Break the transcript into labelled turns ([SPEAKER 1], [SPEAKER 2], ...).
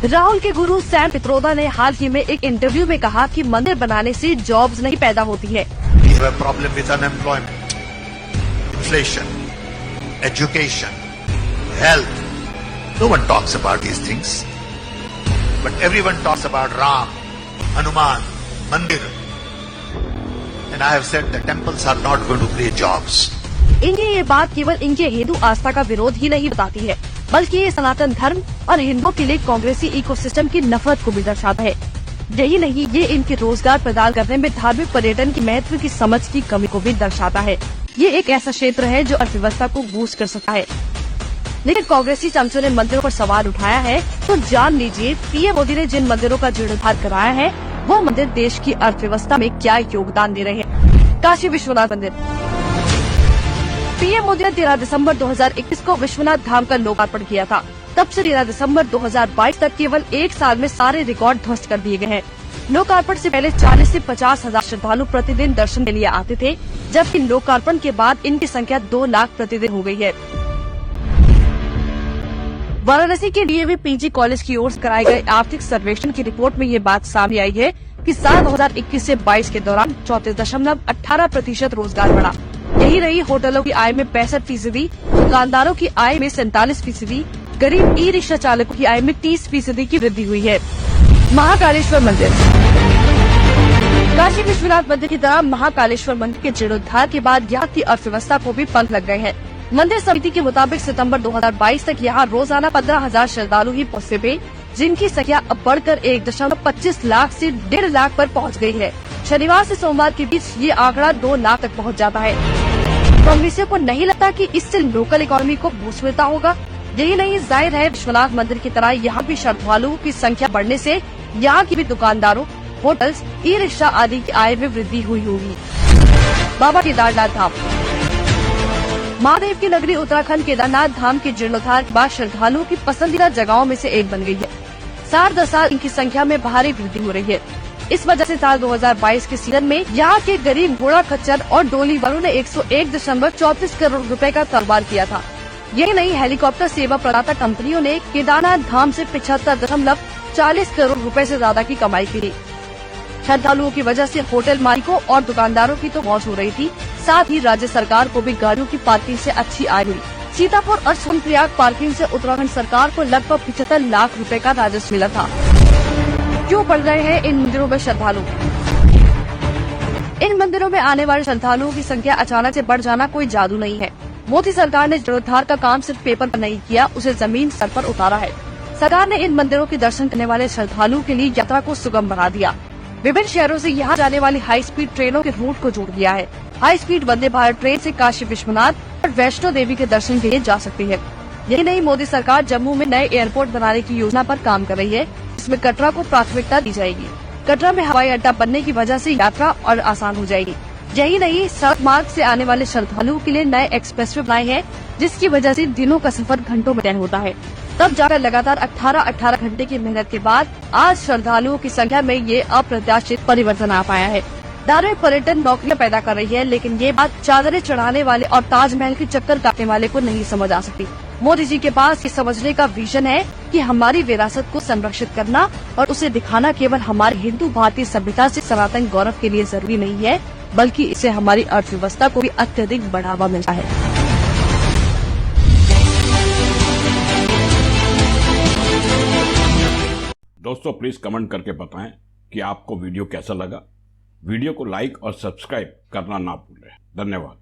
[SPEAKER 1] राहुल के गुरु सैम पित्रोदा ने हाल ही में एक इंटरव्यू में कहा कि मंदिर बनाने से जॉब्स नहीं पैदा होती है।
[SPEAKER 2] Problem with unemployment, inflation, education, health. No one talks about these things, but everyone talks about Ram, Hanuman, Mandir. And I have said the temples are not going to create jobs.
[SPEAKER 1] इनकी ये बात केवल इनके हिंदू आस्था का विरोध ही नहीं बताती है, बल्कि ये सनातन धर्म और हिंदुओं के लिए कांग्रेसी इकोसिस्टम की नफरत को भी दर्शाता है। यही नहीं, ये इनके रोजगार प्रदान करने में धार्मिक पर्यटन के महत्व की समझ की कमी को भी दर्शाता है। ये एक ऐसा क्षेत्र है जो अर्थव्यवस्था को बूस्ट कर सकता है। लेकिन कांग्रेसी चमचों ने मंदिरों पर सवाल उठाया है, तो जान लीजिए पीएम मोदी ने जिन मंदिरों का जीर्णोद्धार कराया है वो मंदिर देश की अर्थव्यवस्था में क्या योगदान दे रहे हैं। काशी विश्वनाथ मंदिर। पीएम मोदी ने 13 दिसंबर 2021 को विश्वनाथ धाम का लोकार्पण किया था। तब से 13 दिसंबर 2022 तक केवल एक साल में सारे रिकॉर्ड ध्वस्त कर दिए गए हैं। लोकार्पण से पहले 40 से 50 हजार श्रद्धालु प्रतिदिन दर्शन के लिए आते थे, जबकि लोकार्पण के बाद इनकी संख्या 2 लाख प्रतिदिन हो गई है। वाराणसी के डीएवी पीजी कॉलेज की ओर से कराए गए आर्थिक सर्वेक्षण की रिपोर्ट में ये बात सामने आई है कि साल 2021 से 22 के दौरान 34.18% रोजगार बढ़ा। यही रही, होटलों की आय में 65%, दुकानदारों की आय में 47%, गरीब ई रिक्शा चालकों की आय में 30% की वृद्धि हुई है। महाकालेश्वर मंदिर। काशी विश्वनाथ मंदिर की तरह महाकालेश्वर मंदिर के जीर्णोद्धार के बाद यहाँ की अर्थव्यवस्था को भी पंख लग गए हैं। मंदिर समिति के मुताबिक सितंबर 2022 तक यहाँ रोजाना 15,000 श्रद्धालु ही पहुँचते थे, जिनकी संख्या अब बढ़कर 1.25 लाख से 1.5 लाख पर पहुँच गई है। शनिवार से सोमवार के बीच ये आंकड़ा 2 लाख तक पहुँच जाता है। कांग्रेसियों को नहीं लगता कि इससे लोकल इकोनॉमी को बूस्ट मिलता होगा। यही नहीं, जाहिर है विश्वनाथ मंदिर की तरह यहाँ भी श्रद्धालुओं की संख्या बढ़ने से यहाँ की भी दुकानदारों, होटल्स, ई रिक्शा आदि की आय में वृद्धि हुई होगी। बाबा केदारनाथ धाम। महादेव की नगरी उत्तराखंड केदारनाथ धाम के जीर्णोद्धार के बाद श्रद्धालुओं की पसंदीदा जगहों में से एक बन गई है। साल दर साल इनकी संख्या में भारी वृद्धि हो रही है। इस वजह से साल 2022 के सीजन में यहाँ के गरीब घोड़ा खच्चर और डोली वालों ने 101.34 करोड़ रुपए का कारोबार किया था। यही नहीं, हेलीकॉप्टर सेवा प्रदाता कंपनियों ने केदारनाथ धाम से 75.40 करोड़ रुपए से ज्यादा की कमाई की। श्रद्धालुओं की वजह से होटल मालिकों और दुकानदारों की तो मौज हो रही थी, साथ ही राज्य सरकार को भी गाड़ियों की पार्किंग से अच्छी आय हुई। सीतापुर और सोनप्रयाग पार्किंग से उत्तराखंड सरकार को लगभग 75 लाख रुपए का राजस्व मिला था। क्यों बढ़ रहे हैं इन मंदिरों में श्रद्धालु? इन मंदिरों में आने वाले श्रद्धालुओं की संख्या अचानक से बढ़ जाना कोई जादू नहीं है। मोदी सरकार ने जीर्णोद्धार का काम सिर्फ पेपर पर नहीं किया, उसे जमीन स्तर पर उतारा है। सरकार ने इन मंदिरों के दर्शन करने वाले श्रद्धालुओं के लिए यात्रा को सुगम बना दिया। विभिन्न शहरों से यहाँ जाने वाली हाई स्पीड ट्रेनों के रूट को जोड़ दिया है। High speed Vande Bharat train से काशी विश्वनाथ और वैष्णो देवी के दर्शन के लिए जा सकती है। यही नहीं, मोदी सरकार जम्मू में नए एयरपोर्ट बनाने की योजना पर काम कर रही है, जिसमें कटरा को प्राथमिकता दी जाएगी। कटरा में हवाई अड्डा बनने की वजह से यात्रा और आसान हो जाएगी। यही नहीं, सड़क मार्ग से आने वाले श्रद्धालुओं के लिए नए एक्सप्रेसवे बनाए हैं, जिसकी वजह से दिनों का सफर घंटों में तय होता है। तब जाकर लगातार 18 घंटे की मेहनत के बाद आज श्रद्धालुओं की संख्या में ये अप्रत्याशित परिवर्तन आ पाया है। धार्मिक पर्यटन नौकरियां पैदा कर रही है, लेकिन ये बात चादरें चढ़ाने वाले और ताजमहल के चक्कर काटने वाले को नहीं समझ आ सकती। मोदी जी के पास ये समझने का विजन है कि हमारी विरासत को संरक्षित करना और उसे दिखाना केवल हमारे हिंदू भारतीय सभ्यता से सनातन गौरव के लिए जरूरी नहीं है, बल्कि इससे हमारी अर्थव्यवस्था को भी अत्यधिक बढ़ावा मिलता है।
[SPEAKER 3] दोस्तों प्लीज कमेंट करके बताएं कि आपको वीडियो कैसा लगा। वीडियो को लाइक और सब्सक्राइब करना ना भूलें। धन्यवाद।